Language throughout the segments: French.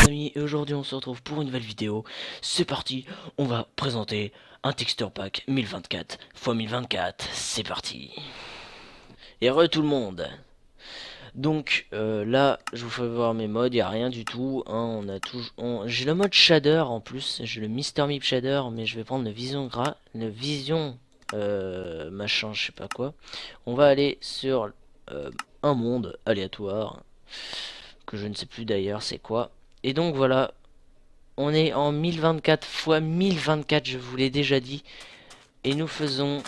Amis, et aujourd'hui on se retrouve pour une nouvelle vidéo. C'est parti, on va présenter un texture pack 1024 x 1024. C'est parti. Et re tout le monde. Donc là, je vous fais voir mes modes, il n'y a rien du tout. Hein, on a toujours, j'ai le mode shader en plus, j'ai le Mr. Mip shader, mais je vais prendre le vision machin, je sais pas quoi. On va aller sur un monde aléatoire que je ne sais plus d'ailleurs c'est quoi. Et donc voilà, on est en 1024 x 1024, je vous l'ai déjà dit. Et nous faisons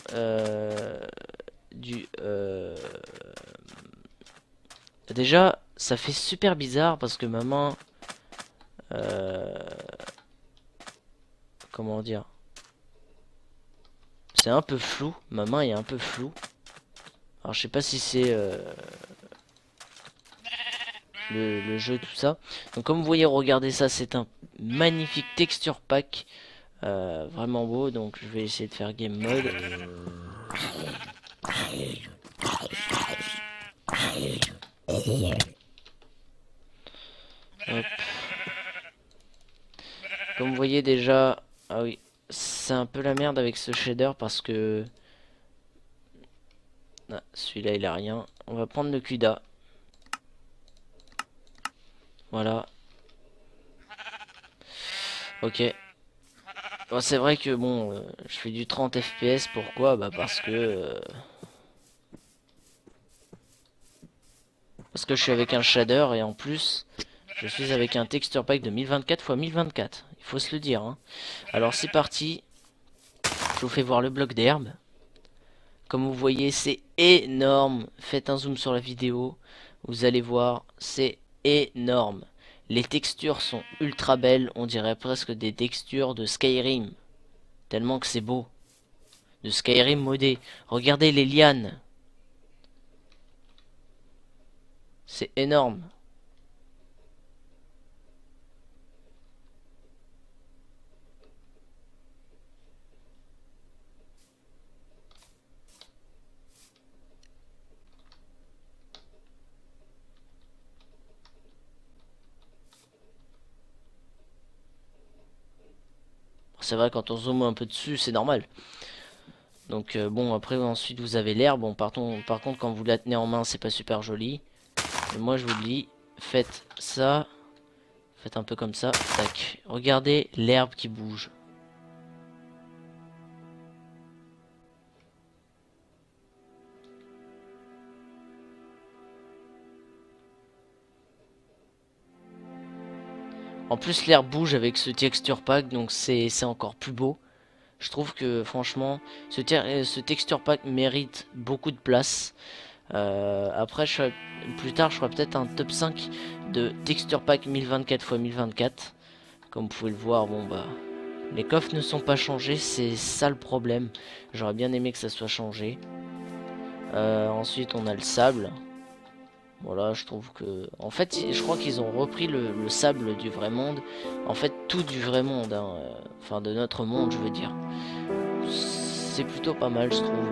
du... Déjà, ça fait super bizarre parce que ma main... Comment dire? C'est un peu flou, ma main est un peu floue. Alors je sais pas si c'est... le jeu, tout ça. Donc comme vous voyez, regardez ça, c'est un magnifique texture pack. Vraiment beau, donc je vais essayer de faire game mode. Hop. Comme vous voyez déjà, ah oui, c'est un peu la merde avec ce shader parce que... Ah, celui-là il a rien. On va prendre le CUDA. Voilà. Ok. Bon, c'est vrai que bon, je fais du 30 FPS. Pourquoi? Bah parce que je suis avec un shader et en plus je suis avec un texture pack de 1024 x 1024. Il faut se le dire. Hein. Alors c'est parti. Je vous fais voir le bloc d'herbe. Comme vous voyez, c'est énorme. Faites un zoom sur la vidéo. Vous allez voir, c'est énorme. Les textures sont ultra belles. On dirait presque des textures de Skyrim. Tellement que c'est beau. De Skyrim modé. Regardez les lianes. C'est énorme. C'est vrai, quand on zoome un peu dessus, c'est normal. Donc bon, après ensuite vous avez l'herbe. Bon, par contre quand vous la tenez en main, c'est pas super joli. Et moi je vous le dis, faites ça. Faites un peu comme ça. Tac. Regardez l'herbe qui bouge. En plus l'herbe bouge avec ce texture pack, donc c'est encore plus beau. Je trouve que franchement ce texture pack mérite beaucoup de place. Après plus tard je ferai peut-être un top 5 de texture pack 1024 x 1024. Comme vous pouvez le voir, bon bah les coffres ne sont pas changés, c'est ça le problème. J'aurais bien aimé que ça soit changé. Ensuite on a le sable. Voilà, je trouve que... En fait, je crois qu'ils ont repris le sable du vrai monde. En fait, tout du vrai monde. Hein. Enfin, de notre monde, je veux dire. C'est plutôt pas mal, je trouve.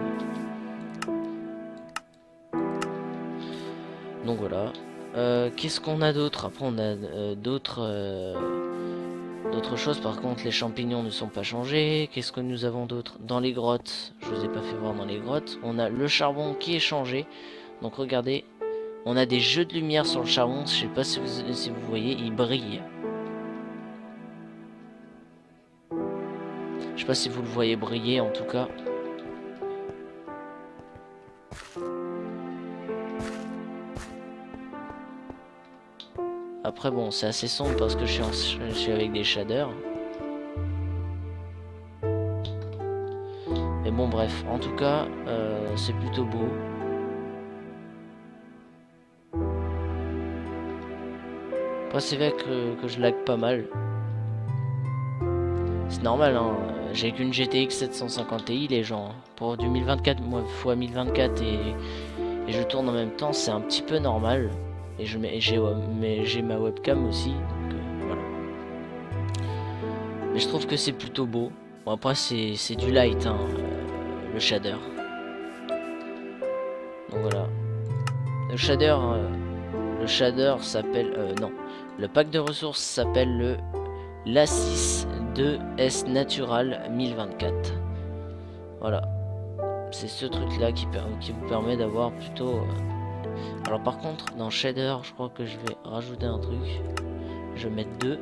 Donc voilà. Qu'est-ce qu'on a d'autre? Après, on a d'autres choses. Par contre, les champignons ne sont pas changés. Qu'est-ce que nous avons d'autre? Dans les grottes, je vous ai pas fait voir dans les grottes. On a le charbon qui est changé. Donc regardez. On a des jeux de lumière sur le charbon, je sais pas si vous voyez, il brille. Je sais pas si vous le voyez briller en tout cas. Après bon, c'est assez sombre parce que je suis avec des shaders. Mais bon bref, en tout cas, c'est plutôt beau. Après c'est vrai que je lag pas mal. C'est normal hein, j'ai qu'une GTX 750 Ti les gens. Pour du 1024 moi, x 1024 et je tourne en même temps, c'est un petit peu normal. Et j'ai ma webcam aussi, donc voilà. Mais je trouve que c'est plutôt beau. Bon après c'est du light hein, le shader. Donc voilà. Le shader s'appelle... non. Le pack de ressources s'appelle le l'A6 2S Natural 1024. Voilà. C'est ce truc là qui vous permet d'avoir plutôt... Alors par contre, dans shader, je crois que je vais rajouter un truc. Je vais mettre 2.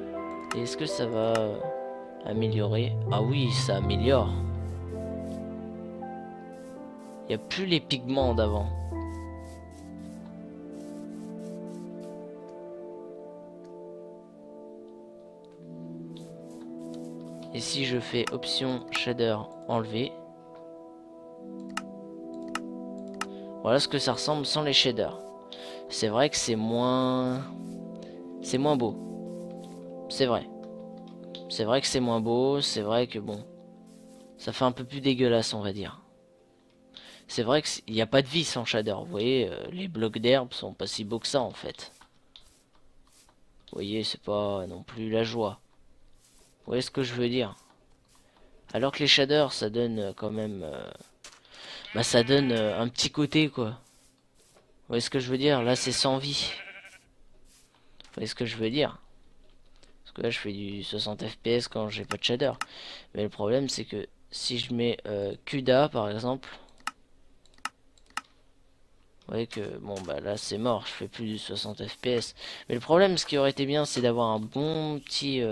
Et est-ce que ça va améliorer? Ah oui, ça améliore. Il n'y a plus les pigments d'avant. Et si je fais option shader enlever, voilà ce que ça ressemble sans les shaders. C'est vrai que c'est moins beau. C'est vrai. C'est vrai que c'est moins beau, c'est vrai que bon, ça fait un peu plus dégueulasse, on va dire. C'est vrai qu'il n'y a pas de vie sans shader. Vous voyez, les blocs d'herbe sont pas si beaux que ça en fait. Vous voyez, c'est pas non plus la joie. Vous voyez ce que je veux dire? Alors que les shaders, ça donne quand même... bah ça donne un petit côté quoi. Vous voyez ce que je veux dire? Là c'est sans vie. Vous voyez ce que je veux dire? Parce que là je fais du 60 fps quand j'ai pas de shader. Mais le problème c'est que si je mets CUDA par exemple... Vous voyez que bon bah là c'est mort, je fais plus du 60 fps. Mais le problème, ce qui aurait été bien, c'est d'avoir un bon petit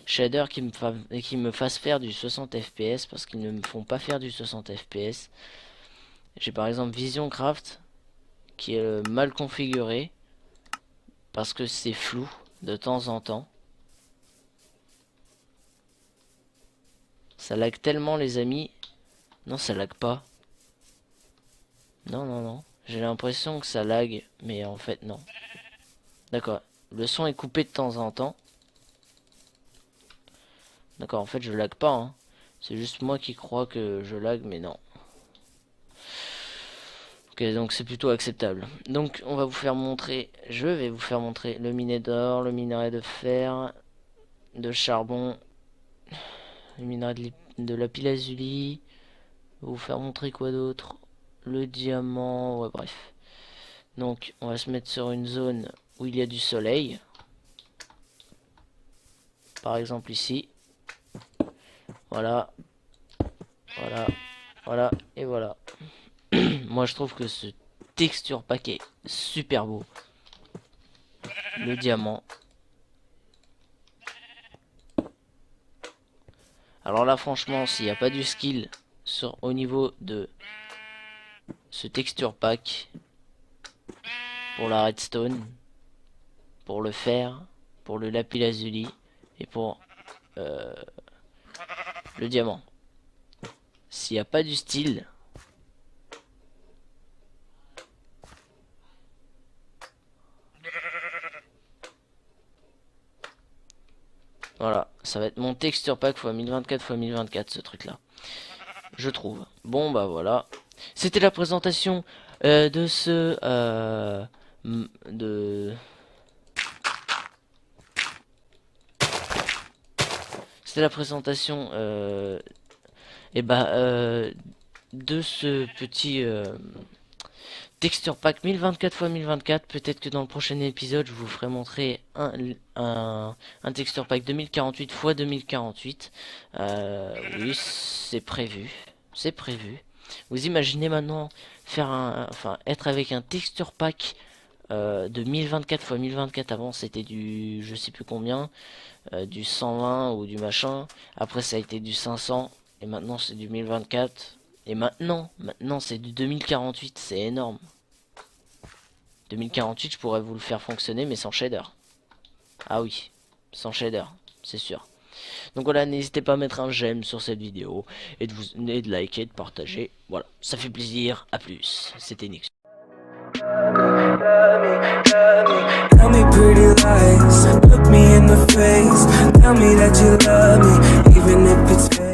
shader qui me fasse faire du 60 fps, parce qu'ils ne me font pas faire du 60 fps. J'ai par exemple Vision Craft qui est mal configuré parce que c'est flou de temps en temps. Ça lag tellement les amis. Non, ça lag pas. Non, non, non. J'ai l'impression que ça lag, mais en fait non. D'accord. Le son est coupé de temps en temps. D'accord, en fait je lag pas. Hein. C'est juste moi qui crois que je lag, mais non. Ok, donc c'est plutôt acceptable. Donc on va vous faire montrer, je vais vous faire montrer le minet d'or, le minerai de fer, de charbon, le minerai de lapis-lazuli. Vous faire montrer quoi d'autre? Le diamant, ouais bref. Donc on va se mettre sur une zone où il y a du soleil. Par exemple ici. Voilà. Voilà. Voilà. Et voilà. Moi je trouve que ce texture pack est super beau. Le diamant. Alors là franchement s'il n'y a pas du skill au niveau de ce texture pack pour la redstone, pour le fer, pour le lapis lazuli et pour le diamant, s'il n'y a pas du style, voilà, ça va être mon texture pack x 1024 x 1024 ce truc là, je trouve. Bon bah voilà, c'était la présentation de ce c'était la présentation de ce petit texture pack 1024 x 1024. Peut-être que dans le prochain épisode je vous ferai montrer un texture pack 2048 x 2048. Oui, c'est prévu, c'est prévu. Vous imaginez maintenant faire être avec un texture pack de 1024 x 1024. Avant c'était du je sais plus combien, du 120 ou du machin. Après ça a été du 500 et maintenant c'est du 1024. Et maintenant c'est du 2048, c'est énorme. 2048 je pourrais vous le faire fonctionner mais sans shader. Ah oui, sans shader, c'est sûr. Donc voilà, n'hésitez pas à mettre un j'aime sur cette vidéo et de liker, de partager. Voilà, ça fait plaisir, à plus. C'était Nix. Tell me pretty lies, look me in the face, tell me that you love me, even if it's fake.